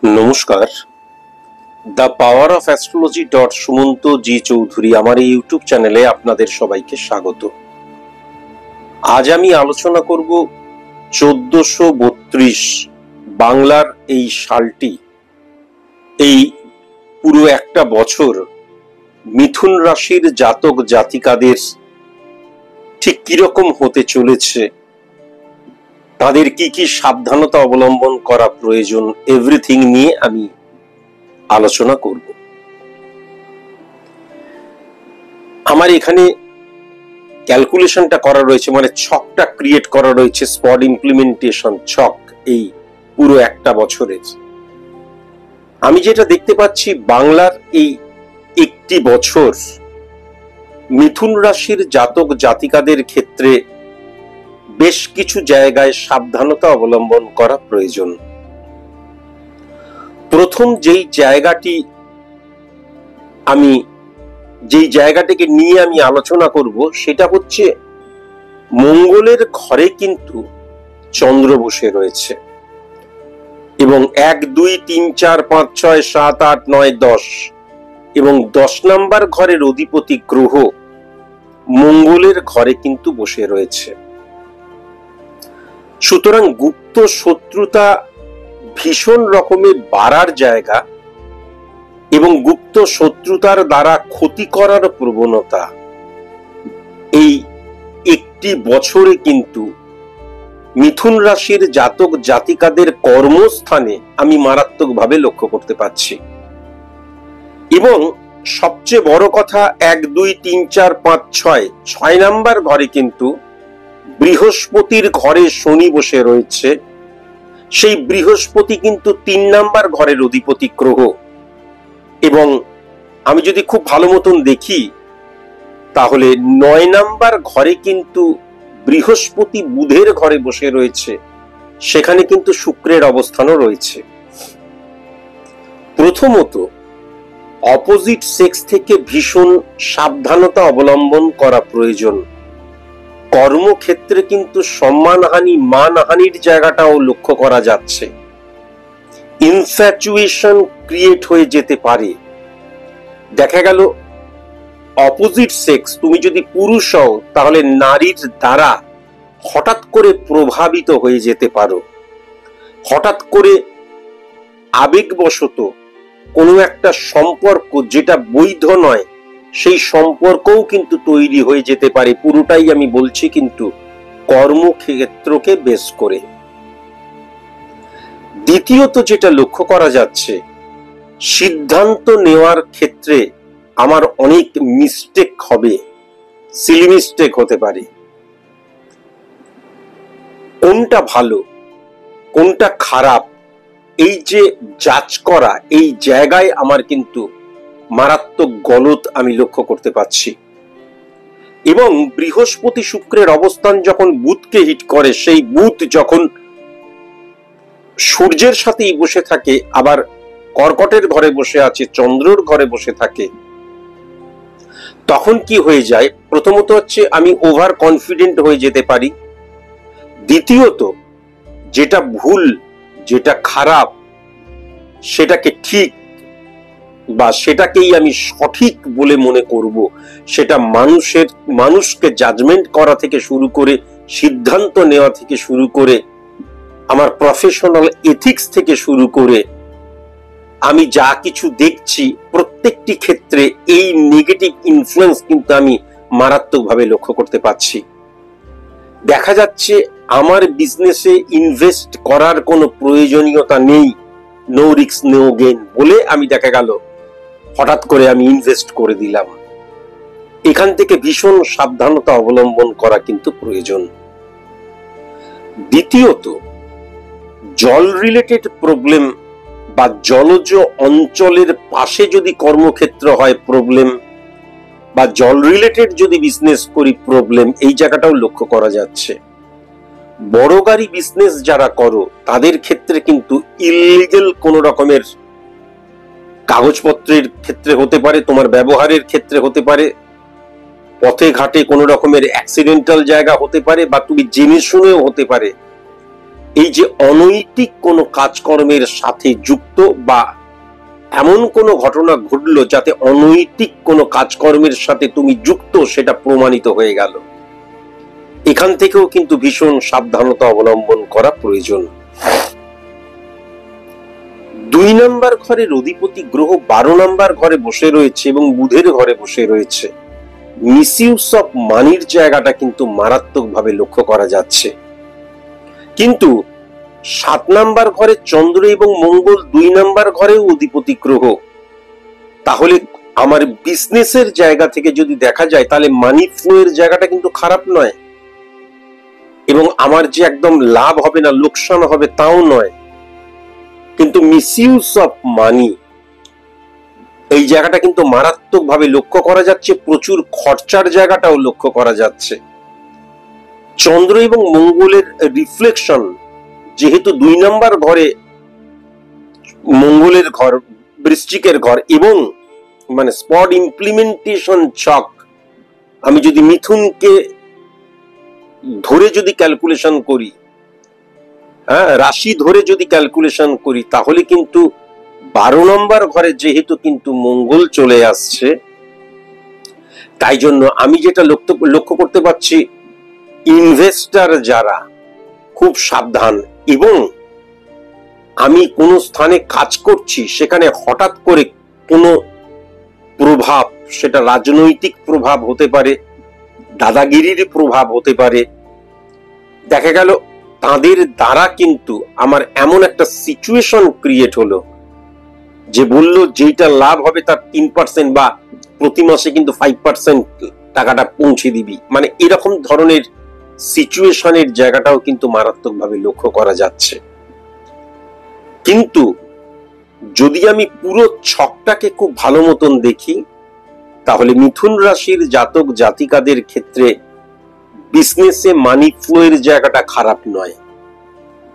নমস্কার। The power of astrology Sumanta G Chowdhury আমার এই ইউটিউব চ্যানেলে আপনাদের সবাইকে স্বাগত। আজ আমি আলোচনা করব 1432 বাংলার এই সালটি, এই পুরো একটা বছর মিথুন রাশির জাতক জাতিকাদের ঠিক কিরকম হতে চলেছে, তাদের কি কি সাবধানতা অবলম্বন করা প্রয়োজন, এভরিথিং নিয়ে আমি আলোচনা করব। আমার এখানে ক্যালকুলেশনটা করা রয়েছে, মানে ছকটা ক্রিয়েট করা রয়েছে, স্পট ইমপ্লিমেন্টেশন ছক এই পুরো একটা বছরের। আমি যেটা দেখতে পাচ্ছি, বাংলার এই একটি বছর মিথুন রাশির জাতক জাতিকাদের ক্ষেত্রে বেশ কিছু জায়গায় সাবধানতা অবলম্বন করা প্রয়োজন। প্রথম যেই জায়গাটিকে নিয়ে আমি আলোচনা করব সেটা হচ্ছে মঙ্গলের ঘরে কিন্তু চন্দ্র বসে রয়েছে এবং 1, 2, 3, 4, 5, 6, 7, 8, 9, 10 এবং 10 নাম্বার ঘরের অধিপতি গ্রহ মঙ্গলের ঘরে কিন্তু বসে রয়েছে। সুতরাং গুপ্ত শত্রুতা ভীষণ রকমের বাড়ার জায়গা এবং গুপ্ত শত্রুতার দ্বারা ক্ষতি করার প্রবণতা এই একটি বছরে কিন্তু মিথুন রাশির জাতক জাতিকাদের কর্মস্থানে আমি মারাত্মকভাবে লক্ষ্য করতে পাচ্ছি। এবং সবচেয়ে বড় কথা, 1, 2, 3, 4, 5, 6 নাম্বার ঘরে কিন্তু বৃহস্পতির ঘরে শনি বসে রয়েছে। সেই বৃহস্পতি কিন্তু 3 নাম্বার ঘরের অধিপতি গ্রহ এবং আমি যদি খুব ভালো মতন দেখি তাহলে 9 নাম্বার ঘরে কিন্তু বৃহস্পতি বুধের ঘরে বসে রয়েছে, সেখানে কিন্তু শুক্রের অবস্থানও রয়েছে। প্রথমত, অপোজিট সেক্স থেকে ভীষণ সাবধানতা অবলম্বন করা প্রয়োজন। কর্মক্ষেত্রে কিন্তু সম্মানহানি, মানহানির জায়গাটাও লক্ষ্য করা যাচ্ছে। ইনফ্যাচুয়েশন ক্রিয়েট হয়ে যেতে পারে। দেখা গেল অপোজিট সেক্স, তুমি যদি পুরুষ হও তাহলে নারীর দ্বারা হঠাৎ করে প্রভাবিত হয়ে যেতে পারো। হঠাৎ করে আবেগবশত কোনো একটা সম্পর্ক যেটা বৈধ নয়, সেই সম্পর্কও কিন্তু তৈরি হয়ে যেতে পারে। পুরোটাই আমি বলছি কিন্তু কর্মক্ষেত্রকে বেস করে। দ্বিতীয়ত যেটা লক্ষ্য করা যাচ্ছে, সিদ্ধান্ত নেওয়ার ক্ষেত্রে আমার অনেক মিস্টেক হবে, সিলি মিস্টেক হতে পারে। কোনটা ভালো কোনটা খারাপ এই যে জাজ করা, এই জায়গায় আমার কিন্তু মারাত্মক গলত আমি লক্ষ্য করতে পাচ্ছি। এবং বৃহস্পতি শুক্রের অবস্থান যখন বুধকে হিট করে, সেই বুধ যখন সূর্যের সাথেই বসে থাকে, আবার কর্কটের ঘরে বসে আছে, চন্দ্রর ঘরে বসে থাকে, তখন কি হয়ে যায়? প্রথমত হচ্ছে আমি ওভার কনফিডেন্ট হয়ে যেতে পারি। দ্বিতীয়ত, যেটা ভুল, যেটা খারাপ, সেটাকে ঠিক বা সেটাকেই আমি সঠিক বলে মনে করব। সেটা মানুষকে জাজমেন্ট করা থেকে শুরু করে, সিদ্ধান্ত নেওয়া থেকে শুরু করে, আমার প্রফেশনাল এথিক্স থেকে শুরু করে, আমি যা কিছু দেখছি প্রত্যেকটি ক্ষেত্রে এই নেগেটিভ ইনফ্লুয়েন্স কিন্তু আমি মারাত্মকভাবে লক্ষ্য করতে পাচ্ছি। দেখা যাচ্ছে আমার বিজনেসে ইনভেস্ট করার কোনো প্রয়োজনীয়তা নেই, নো রিস্ক নো গেইন বলে আমি দেখা গেল হঠাৎ করে আমি ইনভেস্ট করে দিলাম। এখান থেকে ভীষণ সাবধানতা অবলম্বন করা কিন্তু প্রয়োজন। দ্বিতীয়ত, জল রিলেটেড প্রবলেম বা জলজ অঞ্চলের পাশে যদি কর্মক্ষেত্র হয় প্রবলেম, বা জল রিলেটেড যদি বিজনেস করি প্রবলেম, এই জায়গাটাও লক্ষ্য করা যাচ্ছে। বড় গাড়ি বিজনেস যারা করো তাদের ক্ষেত্রে কিন্তু ইললিগাল কোন রকমের কাগজপত্রের ক্ষেত্রে হতে পারে, তোমার ব্যবহারের ক্ষেত্রে হতে পারে, পথে ঘাটে কোনো রকমের অ্যাক্সিডেন্টাল জায়গা হতে পারে, বা তুমি জেনে শুনেও হতে পারে। এই যে অনৈতিক কোনো কাজকর্মের সাথে যুক্ত বা এমন কোনো ঘটনা ঘটলো যাতে অনৈতিক কোনো কাজকর্মের সাথে তুমি যুক্ত, সেটা প্রমাণিত হয়ে গেল। এখান থেকেও কিন্তু ভীষণ সাবধানতা অবলম্বন করা প্রয়োজন। 2 নম্বর ঘরের অধিপতি গ্রহ 12 নম্বর ঘরে বসে রয়েছে এবং বুধের ঘরে বসে রয়েছে। মিসইউজ অফ মানির জায়গাটা কিন্তু মারাত্মকভাবে লক্ষ্য করা যাচ্ছে। কিন্তু 7 নম্বর ঘরে চন্দ্র এবং মঙ্গল 2 নম্বর ঘরেও অধিপতি গ্রহ। তাহলে আমার বিজনেসের জায়গা থেকে যদি দেখা যায় তাহলে মানি ফ্লো এর জায়গাটা কিন্তু খারাপ নয়, এবং আমার যে একদম লাভ হবে না, লোকসান হবে তাও নয়। কিন্তু মিসইউজ অফ মানি এই জায়গাটা কিন্তু মারাত্মকভাবে লক্ষ্য করা যাচ্ছে। প্রচুর খরচার জায়গাটাও লক্ষ্য করা যাচ্ছে। চন্দ্র এবং মঙ্গলের রিফ্লেকশন যেহেতু 2 নম্বর ঘরে মঙ্গলের ঘর, বৃশ্চিকের ঘর, এবং মানে স্পট ইমপ্লিমেন্টেশন ছক, আমি যদি মিথুনকে ধরে যদি ক্যালকুলেশন করি, রাশি ধরে যদি ক্যালকুলেশন করি, তাহলে কিন্তু 12 নম্বর ঘরে যেহেতু কিন্তু মঙ্গল চলে আসছে, তাই জন্য আমি যেটা লক্ষ্য করতে পারছি, ইনভেস্টর যারা খুব সাবধান। এবং আমি কোন স্থানে কাজ করছি সেখানে হঠাৎ করে কোনো প্রভাব, সেটা রাজনৈতিক প্রভাব হতে পারে, দাদাগিরির প্রভাব হতে পারে, দেখা গেল তাদের দ্বারা কিন্তু আমার এমন একটা সিচুয়েশন ক্রিয়েট হলো যে বলল যেটা লাভ হবে তার 3% বা প্রতি মাসে কিন্তু 5% টাকাটা পৌঁছে দিবি, মানে এরকম ধরনের সিচুয়েশনের জায়গাটাও কিন্তু মারাত্মকভাবে লক্ষ্য করা যাচ্ছে। কিন্তু যদি আমি পুরো ছকটাকে খুব ভালো মতন দেখি, তাহলে মিথুন রাশির জাতক জাতিকাদের ক্ষেত্রে বিজনেসে মানি ফ্লো এর জায়গাটা খারাপ নয়।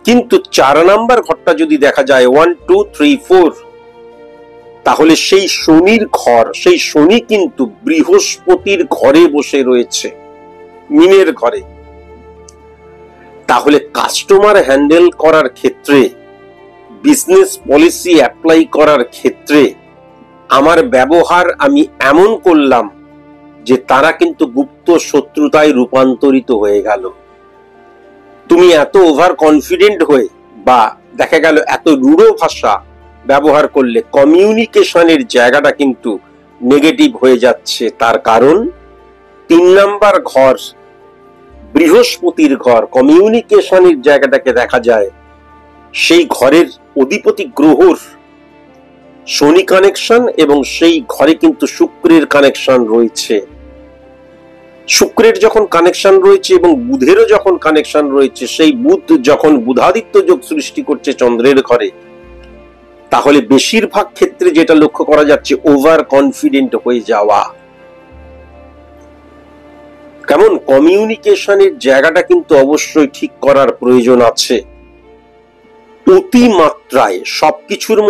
কিন্তু 4 নম্বর ঘরটা যদি দেখা যায় 1 2 3 4, তাহলে সেই শনির ঘর, সেই শনি কিন্তু বৃহস্পতির ঘরে বসে রয়েছে, মিনের ঘরে। তাহলে কাস্টমার হ্যান্ডেল করার ক্ষেত্রে, বিজনেস পলিসি অ্যাপ্লাই করার ক্ষেত্রে আমার ব্যবহার আমি এমন করলাম যে তারা কিন্তু গুপ্ত শত্রুতায় রূপান্তরিত হয়ে গেল। তুমি এত ওভার কনফিডেন্ট হয়ে বা দেখা গেল এত রূঢ় ভাষা ব্যবহার করলে কমিউনিকেশনের জায়গাটা কিন্তু নেগেটিভ হয়ে যাচ্ছে। তার কারণ 3 নম্বর ঘর, বৃহস্পতির ঘর, কমিউনিকেশনের জায়গাটাকে দেখা যায়, সেই ঘরের অধিপতি গ্রহর শনি কানেকশন, এবং সেই ঘরে কিন্তু শুক্রের কানেকশন রয়েছে। শুক্রের যখন কানেকশন রয়েছে এবং বুধেরও যখন কানেকশন রয়েছে, সেই বুধ যখন বুধাদিত্য যোগ সৃষ্টি করছে চন্দ্রের ঘরে, তাহলে বেশিরভাগ ক্ষেত্রে যেটা লক্ষ্য করা যাচ্ছে ওভার কনফিডেন্ট হয়ে যাওয়া। কেমন কমিউনিকেশনের জায়গাটা কিন্তু অবশ্যই ঠিক করার প্রয়োজন আছে। অতিমাত্রায় সবকিছুর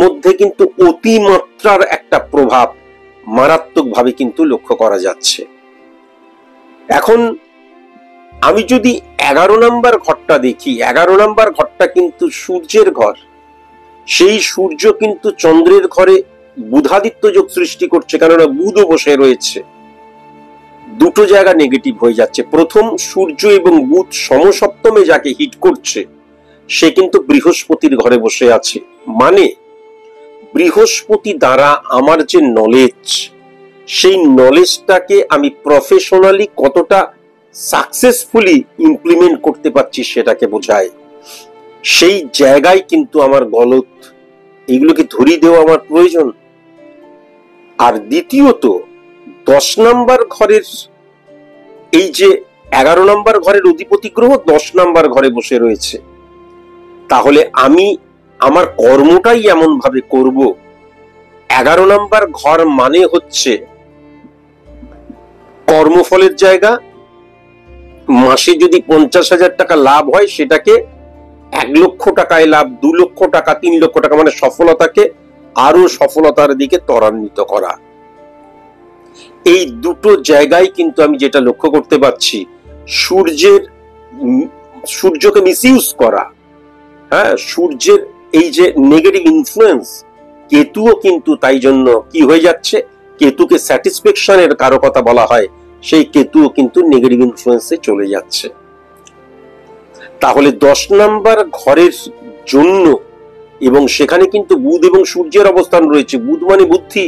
মধ্যে কিন্তু অতিমাত্রার একটা প্রভাব মারাত্মকভাবে কিন্তু লক্ষ্য করা যাচ্ছে। এখন আমি যদি 11 নম্বর ঘরটা দেখি, 11 নম্বর ঘরটা কিন্তু সূর্যের ঘর। সেই সূর্য কিন্তু চন্দ্রের ঘরে বুধাদিত্য যোগ সৃষ্টি করছে, কেননা বুধও বসে রয়েছে। দুটো জায়গা নেগেটিভ হয়ে যাচ্ছে। প্রথম, সূর্য এবং বুধ সমসপ্তমে যাকে হিট করছে সে কিন্তু বৃহস্পতির ঘরে বসে আছে। মানে বৃহস্পতি দ্বারা আমার যে নলেজ, সেই নলেজটাকে আমি প্রফেশনালি কতটা সাকসেসফুলি ইমপ্লিমেন্ট করতে পারছি সেটাকে বোঝায়। সেই জায়গায় কিন্তু আমার গলত, এগুলোকে ধরিয়ে দেওয়া আমার প্রয়োজন। আর দ্বিতীয়ত 10 নম্বর ঘরের এই যে 11 নম্বর ঘরের অধিপতি গ্রহ 10 নম্বর ঘরে বসে রয়েছে, তাহলে আমি আমার কর্মটাই এমন ভাবে করব। 11 নম্বর ঘর মানে হচ্ছে কর্মফলের জায়গা। মাসে যদি 50,000 টাকা লাভ হয় সেটাকে 1 লক্ষ টাকায় লাভ, 2 লক্ষ টাকা, 3 লক্ষ টাকা, মানে সফলতাকে আরো সফলতার দিকে ত্বরান্বিত করা। এই দুটো জায়গায় কিন্তু আমি যেটা লক্ষ্য করতে পারছি, সূর্যকে মিসইউজ করা হ্যাঁ, সূর্যের এই যে নেগেটিভ ইনফ্লুয়েন্স, কেতুও কিন্তু তাই জন্য কি হয়ে যাচ্ছে, কেতুকে স্যাটিসফ্যাকশনের কারকতা বলা হয়, সেই কেতুও কিন্তু নেগেটিভ ইনফ্লুয়েন্সে চলে যাচ্ছে। তাহলে 10 নম্বর ঘরের জন্য, এবং সেখানে কিন্তু বুধ এবং সূর্যের অবস্থান রয়েছে। বুধ মানে বুদ্ধি,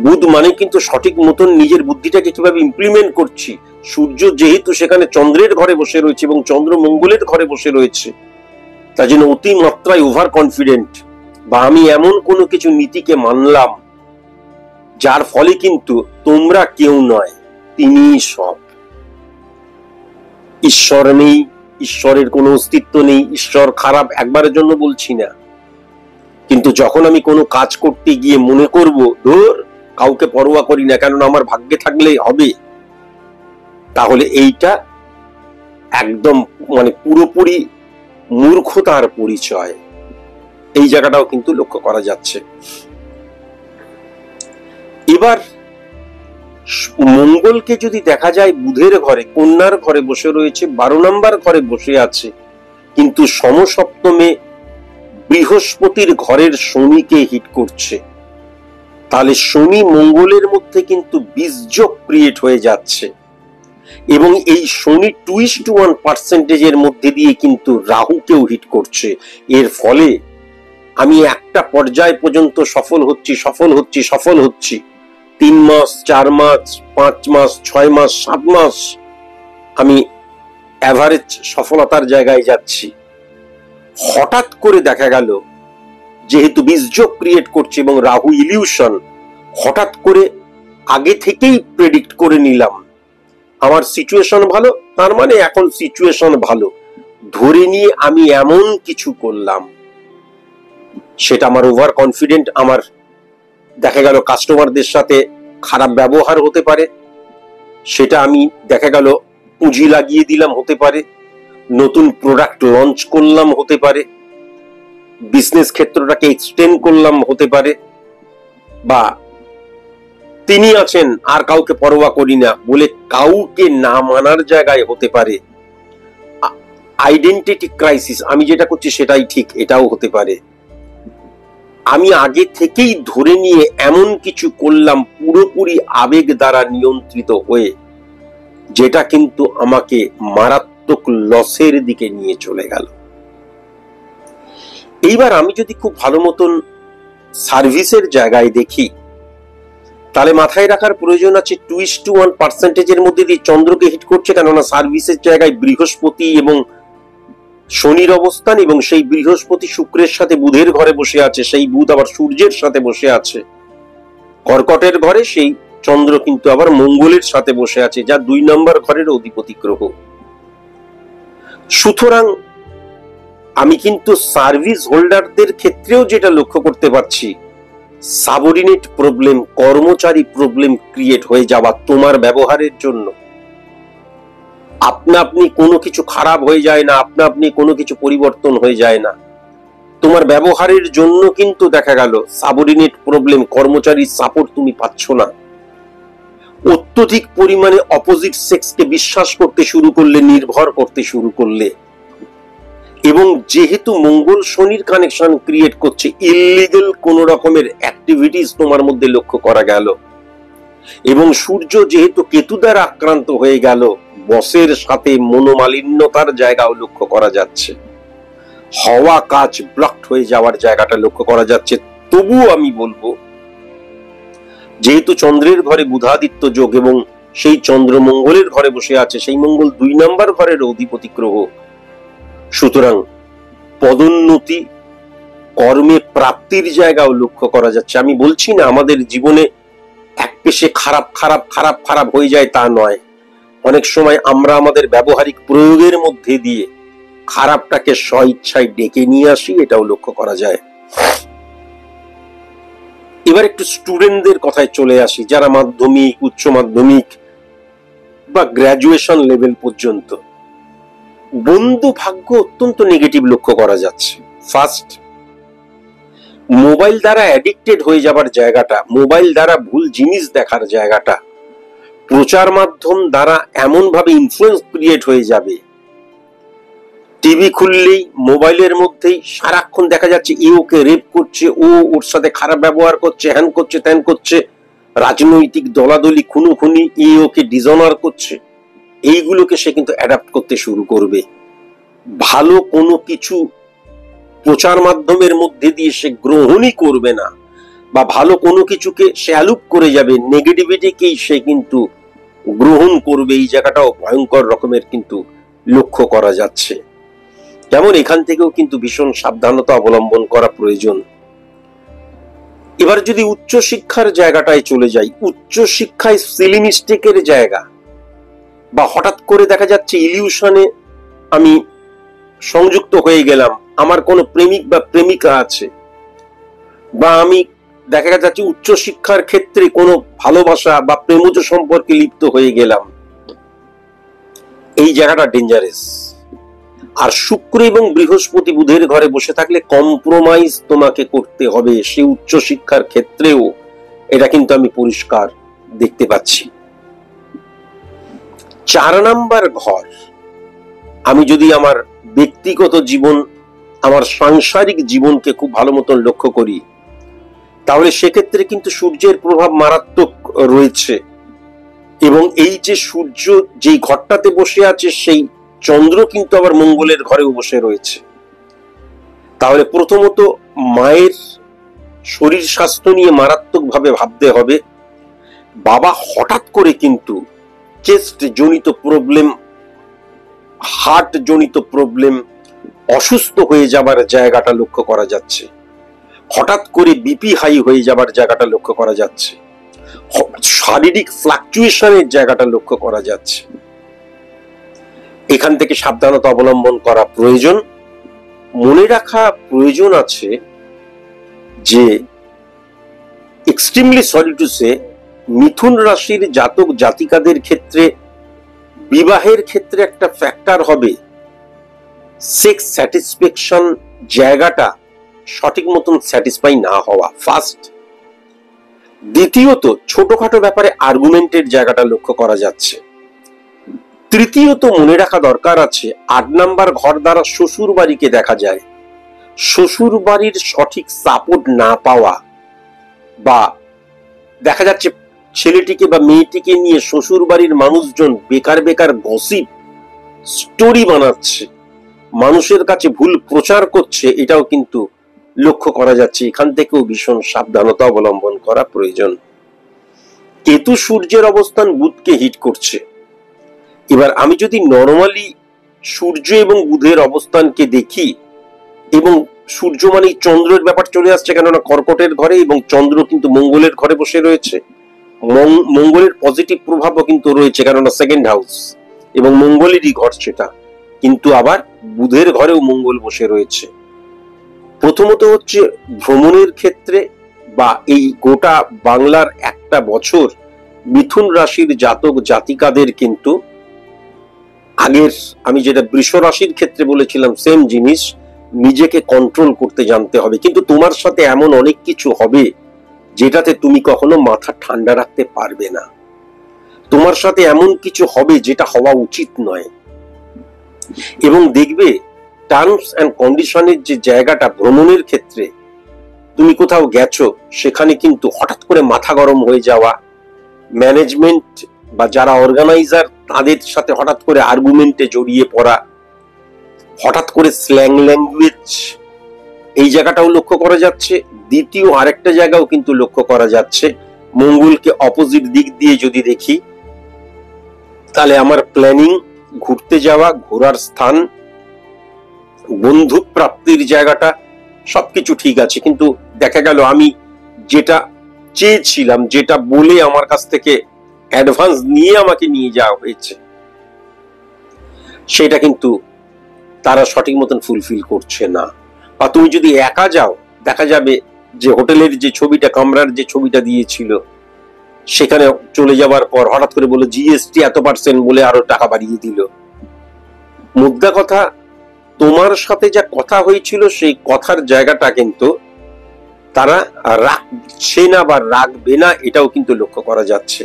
বুধ মানে কিন্তু সঠিক মতন নিজের বুদ্ধিটাকে কিভাবে ইমপ্লিমেন্ট করছি। সূর্য যেহেতু সেখানে চন্দ্রের ঘরে বসে রয়েছে এবং চন্দ্র মঙ্গলের ঘরে বসে রয়েছে, তার জন্য অতিমাত্রায় ওভার কনফিডেন্ট, বা আমি এমন কোনো কিছু নীতিকে মানলাম যার ফলে কিন্তু তোমরা কেউ নয়, তিনি সব। ঈশ্বর নেই, ঈশ্বরের কোনো অস্তিত্ব নেই, ঈশ্বর খারাপ একবারের জন্য বলছি না, কিন্তু যখন আমি কোনো কাজ করতে গিয়ে মনে করব ধর কাউকে পরোয়া করি না, কেননা আমার ভাগ্যে থাকলেই হবে, তাহলে এইটা একদম মানে পুরোপুরি মূর্খতার পরিচয়। এই জায়গাটাও কিন্তু লক্ষ্য করা যাচ্ছে। এবার মঙ্গলকে যদি দেখা যায় বুধের ঘরে, কন্যার ঘরে বসে রয়েছে, 12 নম্বর ঘরে বসে আছে, কিন্তু সমসপ্তমে বৃহস্পতির ঘরের শনিকে হিট করছে, তাহলে শনি মঙ্গলের মধ্যে কিন্তু বীজযোগ ক্রিয়েট হয়ে যাচ্ছে, এবং এই শনি 2:1% মধ্যে দিয়ে কিন্তু রাহুকেও হিট করছে। এর ফলে আমি একটা পর্যায় পর্যন্ত সফল হচ্ছি 3 মাস, 4 মাস, 5 মাস, 6 মাস, 7 মাস আমি অ্যাভারেজ সফলতার জায়গায় যাচ্ছি। হঠাৎ করে দেখা গেল, যেহেতু বীজযোগ ক্রিয়েট করছে এবং রাহু ইলিউশন, হঠাৎ করে আগে থেকেই প্রেডিক্ট করে নিলাম আমার সিচুয়েশন ভালো, তার মানে এখন সিচুয়েশন ভালো ধরে নিয়ে আমি এমন কিছু করলাম, সেটা আমার ওভার কনফিডেন্ট, আমার দেখা গেল কাস্টমারদের সাথে খারাপ ব্যবহার হতে পারে, সেটা আমি দেখা গেল পুঁজি লাগিয়ে দিলাম হতে পারে, নতুন প্রোডাক্ট লঞ্চ করলাম হতে পারে, বিজনেস ক্ষেত্রটাকে এক্সটেন্ড করলাম হতে পারে, বা তিনি আছেন আর কাউকে পরোয়া করি না বলে কাউকে না মানার জায়গায় হতে পারে, আইডেন্টিটি ক্রাইসিস, আমি যেটা করছি সেটাই ঠিক, এটাও হতে পারে। আমি আগে থেকেই ধরে নিয়ে এমন কিছু করলাম পুরোপুরি আবেগ দ্বারা নিয়ন্ত্রিত হয়ে, যেটা কিন্তু আমাকে মারাত্মক লসের দিকে নিয়ে চলে গেল। এইবার আমি যদি খুব ভালো মতন সার্ভিসের জায়গায় দেখি, তাহলে মাথায় রাখার প্রয়োজন আছে 2:1% মধ্যে দিয়ে চন্দ্রকে হিট করছে, কেননা সার্ভিসের জায়গায় বৃহস্পতি এবং শনির অবস্থান, এবং সেই বৃহস্পতি শুক্রের সাথে বুধের ঘরে বসে আছে, সেই বুধ আবার সূর্যের সাথে বসে আছে কর্কটের ঘরে, সেই চন্দ্র কিন্তু আবার মঙ্গলের সাথে বসে আছে, যা 2 নম্বর ঘরের অধিপতি গ্রহ। সুতরাং আমি কিন্তু সার্ভিস হোল্ডারদের ক্ষেত্রেও যেটা লক্ষ্য করতে পারছি, সাবঅর্ডিনেট প্রবলেম, কর্মচারী প্রবলেম ক্রিয়েট হয়ে যাওয়া তোমার ব্যবহারের জন্য। আপনা আপনি কোনো কিছু খারাপ হয়ে যায় না, আপনা আপনি কোনো কিছু পরিবর্তন হয়ে যায় না, তোমার ব্যবহারের জন্য কিন্তু দেখা গেল সাবঅর্ডিনেট প্রবলেম, কর্মচারীর সাপোর্ট তুমি পাচ্ছ না, অত্যধিক পরিমাণে অপোজিট সেক্সকে বিশ্বাস করতে শুরু করলে, নির্ভর করতে শুরু করলে, এবং যেহেতু মঙ্গল শনির কানেকশন ক্রিয়েট করছে, ইললিগাল কোন রকমের অ্যাক্টিভিটিস তোমার মধ্যে লক্ষ্য করা গেল, এবং সূর্য যেহেতু কেতু দ্বারা আক্রান্ত হয়ে গেল, বসের সাথে মনোমালিন্যতার জায়গাও লক্ষ্য করা যাচ্ছে, হওয়া কাজ ব্লকড হয়ে যাওয়ার জায়গাটা লক্ষ্য করা যাচ্ছে। তবুও আমি বলবো, যেহেতু চন্দ্রের ঘরে বুধাদিত্য যোগ এবং সেই চন্দ্র মঙ্গলের ঘরে বসে আছে, সেই মঙ্গল 2 নম্বর ঘরের অধিপতি গ্রহ, সুতরাং পদোন্নতি, কর্মে প্রাপ্তির জায়গাও লক্ষ্য করা যাচ্ছে। আমি বলছি না আমাদের জীবনে এক পেশে খারাপ খারাপ খারাপ খারাপ হয়ে যায়, তা নয়, অনেক সময় আমরা আমাদের ব্যবহারিক প্রয়োগের মধ্যে দিয়ে খারাপটাকে স্বইচ্ছায় ডেকে নিয়ে আসি, এটাও লক্ষ্য করা যায়। এবার একটু স্টুডেন্টদের কথায় চলে আসি, যারা মাধ্যমিক, উচ্চ মাধ্যমিক বা গ্র্যাজুয়েশন লেভেল পর্যন্ত। বন্ধু ভাগ্য অত্যন্ত নেগেটিভ লক্ষ্য করা যাচ্ছে। ফার্স্ট, মোবাইল দ্বারা অ্যাডিক্টেড হয়ে যাবার জায়গাটা, মোবাইল দ্বারা ভুল জিনিস দেখার জায়গাটা, প্রচার মাধ্যম দ্বারা এমন ভাবে ইনফ্লুয়েন্স ক্রিয়েট হয়ে যাবে টিভি খুললেই মোবাইলের মধ্যেই সারাক্ষণ দেখা যাচ্ছে এ ওকে রেপ করছে, ও ওর সাথে খারাপ ব্যবহার করছে, হ্যান করছে, ত্যান করছে, রাজনৈতিক দলাদলি, খুনোখুনি, এ ওকে ডিসঅনার করছে। এইগুলোকে সে কিন্তু অ্যাডাপ্ট করতে শুরু করবে। ভালো কোনো কিছু প্রচার মাধ্যমের মধ্যে দিয়ে সে গ্রহণই করবে না, বা ভালো কোনো কিছুকে সে অ্যালুপ করে যাবে, নেগেটিভিটিকেই সে কিন্তু গ্রহণ করবে। এই জায়গাটাও ভয়ঙ্কর রকমের কিন্তু লক্ষ্য করা যাচ্ছে। যেমন এখান থেকেও কিন্তু ভীষণ সাবধানতা অবলম্বন করা প্রয়োজন। এবার যদি উচ্চ শিক্ষার জায়গাটায় চলে যাই, উচ্চ শিক্ষায় সিলি মিস্টেকের জায়গা, বা হঠাৎ করে দেখা যাচ্ছে ইলিউশনে আমি সংযুক্ত হয়ে গেলাম, আমার কোনো প্রেমিক বা প্রেমিকা আছে, বা আমি দেখা যাচ্ছে উচ্চ শিক্ষার ক্ষেত্রে কোনো ভালোবাসা বা প্রেমজ সম্পর্কে লিপ্ত হয়ে গেলাম, এই জায়গাটা ডেঞ্জারাস। আর শুক্র এবং বৃহস্পতি বুধের ঘরে বসে থাকলে কম্প্রোমাইজ তোমাকে করতে হবে, সে উচ্চ শিক্ষার ক্ষেত্রেও। এটা কিন্তু আমি পরিষ্কার দেখতে পাচ্ছি। 4 নাম্বার ঘর, আমি যদি আমার ব্যক্তিগত জীবন, আমার সাংসারিক জীবনকে খুব ভালো মতন লক্ষ্য করি, তাহলে সেক্ষেত্রে কিন্তু সূর্যের প্রভাব মারাত্মক রয়েছে। এবং এই যে সূর্য যেই ঘরটাতে বসে আছে, সেই চন্দ্র কিন্তু আবার মঙ্গলের ঘরেও বসে রয়েছে। তাহলে প্রথমত মায়ের শরীর স্বাস্থ্য নিয়ে মারাত্মক ভাবে ভাবতে হবে। বাবা হঠাৎ করে কিন্তু চেস্ট জনিত প্রবলেম, হার্ট জনিত প্রবলেম, অসুস্থ হয়ে যাবার জায়গাটা লক্ষ্য করা যাচ্ছে। হঠাৎ করে বিপি হাই হয়ে যাবার জায়গাটা লক্ষ্য করা যাচ্ছে। শারীরিক ফ্লাকচুয়েশনের জায়গাটা লক্ষ্য করা যাচ্ছে। এখান থেকে সাবধানতা অবলম্বন করা প্রয়োজন। মনে রাখা প্রয়োজন আছে যে এক্সট্রিমলি সরি টু সে, মিথুন রাশির জাতক জাতিকাদের ক্ষেত্রে বিবাহের ক্ষেত্রে একটা ফ্যাক্টর হবে সেক্স স্যাটিসফ্যাকশন জায়গাটা সঠিক মতন স্যাটিসফাই না হওয়া, ফার্স্ট। দ্বিতীয়ত ছোটখাটো ব্যাপারে আর্গুমেন্টের জায়গাটা লক্ষ্য করা যাচ্ছে। তৃতীয়ত মনে রাখা দরকার আছে 8 নাম্বার ঘর দ্বারা শ্বশুর বাড়িকে দেখা যায়। শ্বশুর বাড়ির সঠিক সাপোর্ট না পাওয়া, বা দেখা যাচ্ছে ছেলেটিকে বা মেয়েটিকে নিয়ে শ্বশুর বাড়ির মানুষজন বেকার বেকার গসিপ স্টোরি বানাচ্ছে, মানুষের কাছে ভুল প্রচার করছে, এটাও কিন্তু লক্ষ্য করা যাচ্ছে। এখান থেকেও ভীষণ সাবধানতা অবলম্বন করা প্রয়োজন। কেতু সূর্যের অবস্থান বুধকে হিট করছে। এবার আমি যদি নরমালি সূর্য এবং বুধের অবস্থানকে দেখি, এবং সূর্য মানে চন্দ্রের ব্যাপার চলে আসছে, কেননা কর্কটের ঘরে, এবং চন্দ্র কিন্তু মঙ্গলের ঘরে বসে রয়েছে। মঙ্গলের পজিটিভ প্রভাবও কিন্তু রয়েছে, কেননা সেকেন্ড হাউস এবং মঙ্গলেরই ঘর সেটা, কিন্তু আবার বুধের ঘরেও মঙ্গল বসে রয়েছে। প্রথমত হচ্ছে ভ্রমণের ক্ষেত্রে, বা এই গোটা বাংলার একটা বছর মিথুন রাশির জাতক জাতিকাদের কিন্তু আগের আমি যেটা বৃষ রাশির ক্ষেত্রে বলেছিলাম সেম জিনিস, নিজেকে কন্ট্রোল করতে জানতে হবে। কিন্তু তোমার সাথে এমন অনেক কিছু হবে যেটাতে তুমি কখনো মাথা ঠান্ডা রাখতে পারবে না। তোমার সাথে এমন কিছু হবে যেটা হওয়া উচিত নয়। এবং দেখবে টার্মস এন্ড কন্ডিশনের যে জায়গাটা ভ্রমণের ক্ষেত্রে, তুমি কোথাও গেছো, সেখানে কিন্তু হঠাৎ করে মাথা গরম হয়ে যাওয়া, ম্যানেজমেন্ট বা যারা অর্গানাইজার তাদের সাথে হঠাৎ করে আর্গুমেন্টে জড়িয়ে পড়া, হঠাৎ করে স্ল্যাং ল্যাঙ্গুয়েজ, এই জায়গাটাও লক্ষ্য করা যাচ্ছে। দ্বিতীয় আরেকটা জায়গাও কিন্তু লক্ষ্য করা যাচ্ছে, মঙ্গলকে অপোজিট দিক দিয়ে যদি দেখি, তাহলে আমার প্ল্যানিং, ঘুরতে যাওয়া, ঘোরার স্থান, বন্ধু প্রাপ্তির জায়গাটা সবকিছু ঠিক আছে, কিন্তু দেখা গেল আমি যেটা চেয়েছিলাম, যেটা বলে আমার কাছ থেকে অ্যাডভান্স নিয়ে আমাকে নিয়ে যাওয়া হয়েছে, সেটা কিন্তু তারা সঠিক মতন ফুলফিল করছে না। বা তুমি যদি একা যাও, দেখা যাবে যে হোটেলের যে ছবিটা, কামরার যে ছবিটা দিয়েছিল, সেখানে চলে যাবার পর হঠাৎ করে বলে জিএসটি এত% বলে আরো টাকা বাড়িয়ে দিল। মুদ্রা কথা, তোমার সাথে যা কথা হয়েছিল সেই কথার জায়গাটা কিন্তু তারা রাখছে না বা রাখবে না, এটাও কিন্তু লক্ষ্য করা যাচ্ছে।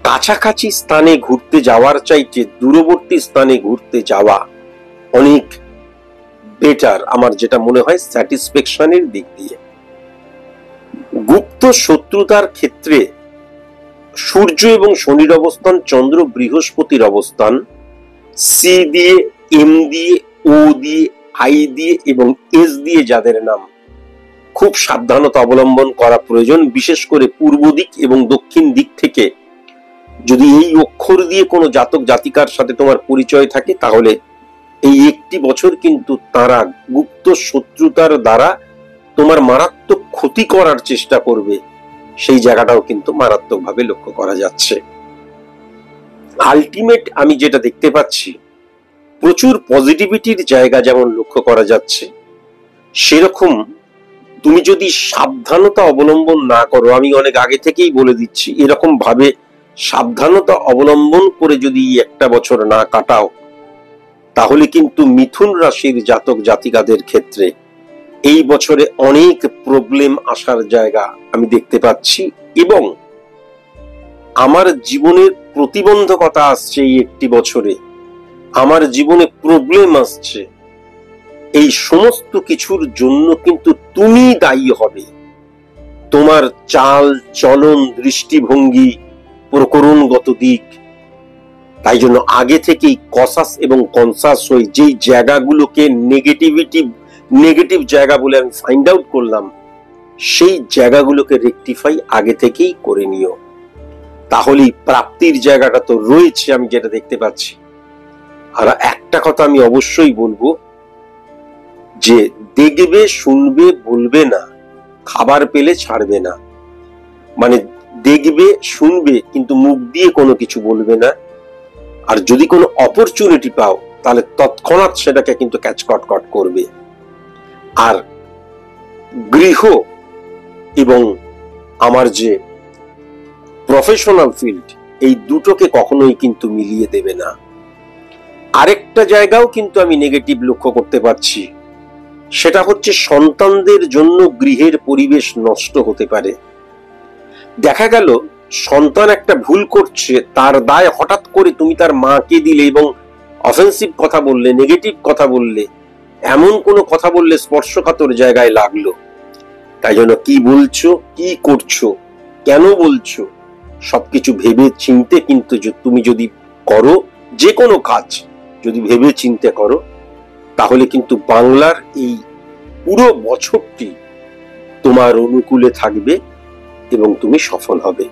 কাছাকাছি স্থানে ঘুরতে যাওয়ার চাইতে দূরবর্তী স্থানে ঘুরতে যাওয়া অনেক বেটার, আমার যেটা মনে হয় স্যাটিসফ্যাকশনের দিক দিয়ে। গুপ্ত শত্রুতার ক্ষেত্রে সূর্য এবং শনির অবস্থান, চন্দ্র বৃহস্পতির অবস্থান, সি দিয়ে, এম দিয়ে, ও দিয়ে, আই দিয়ে এবং এস দিয়ে যাদের নাম, খুব সাবধানতা অবলম্বন করা প্রয়োজন। বিশেষ করে পূর্ব দিক এবং দক্ষিণ দিক থেকে যদি এই অক্ষর দিয়ে কোনো জাতক জাতিকার সাথে তোমার পরিচয় থাকে, তাহলে এই একটি বছর কিন্তু তারা গুপ্ত শত্রুতার দ্বারা তোমার মারাত্মক ক্ষতি করার চেষ্টা করবে, সেই জায়গাটাও কিন্তু মারাত্মকভাবে লক্ষ্য করা যাচ্ছে। আলটিমেট আমি যেটা দেখতে পাচ্ছি, প্রচুর পজিটিভিটির জায়গা যেমন লক্ষ্য করা যাচ্ছে, সেরকম তুমি যদি সাবধানতা অবলম্বন না করো, আমি অনেক আগে থেকেই বলে দিচ্ছি, এরকম ভাবে সাবধানতা অবলম্বন করে যদি একটা বছর না কাটাও, তাহলে কিন্তু মিথুন রাশির জাতক জাতিকাদের ক্ষেত্রে এই বছরে অনেক প্রবলেম আসার জায়গা আমি দেখতে পাচ্ছি। এবং আমার জীবনের প্রতিবন্ধকতা আসছে এই একটি বছরে, আমার জীবনে প্রবলেম আসছে, এই সমস্ত কিছুর জন্য কিন্তু তুমি দায়ী হবে। তোমার চাল চলন, দৃষ্টিভঙ্গি, প্রকরণগত দিক। তাই জন্য আগে থেকেই কসাস এবং কনসাস হয়ে যেই জায়গাগুলোকে নেগেটিভ জায়গা বলে আমি ফাইন্ড আউট করলাম, সেই জায়গাগুলোকে রেকটিফাই আগে থেকেই করে নিও। তাহলেই প্রাপ্তির জায়গাটা তো রয়েছে, আমি যেটা দেখতে পাচ্ছি। আর একটা কথা আমি অবশ্যই বলবো, যে দেখবে, শুনবে, বলবে না, খাবার পেলে ছাড়বে না। মানে দেখবে, শুনবে, কিন্তু মুখ দিয়ে কোনো কিছু বলবে না। আর যদি কোনো অপরচুনিটি পাও, তাহলে তৎক্ষণাৎ সেটাকে কিন্তু ক্যাচ কট করবে। আর গৃহ এবং আমার যে প্রফেশনাল ফিল্ড, এই দুটোকে কখনোই কিন্তু মিলিয়ে দেবে না। আরেকটা জায়গাও কিন্তু আমি নেগেটিভ লক্ষ্য করতে পারছি, সেটা হচ্ছে সন্তানদের জন্য গৃহের পরিবেশ নষ্ট হতে পারে। দেখা গেল সন্তান একটা ভুল করছে, তার দায় হঠাৎ করে তুমি তার মাকে দিলে এবং অফেন্সিভ কথা বললে, নেগেটিভ কথা বললে, এমন কোনো কথা বললে স্পর্শকাতর জায়গায় লাগলো। তাই জন্য কি বলছো, কি করছো, কেন বলছো, সবকিছু ভেবে চিনতে কিন্তু তুমি যদি করো, যে কোনো কাজ যদি ভেবে চিনতে করো, তাহলে কিন্তু বাংলার এই পুরো বছরটি তোমার অনুকূলে থাকবে এবং তুমি সফল হবে।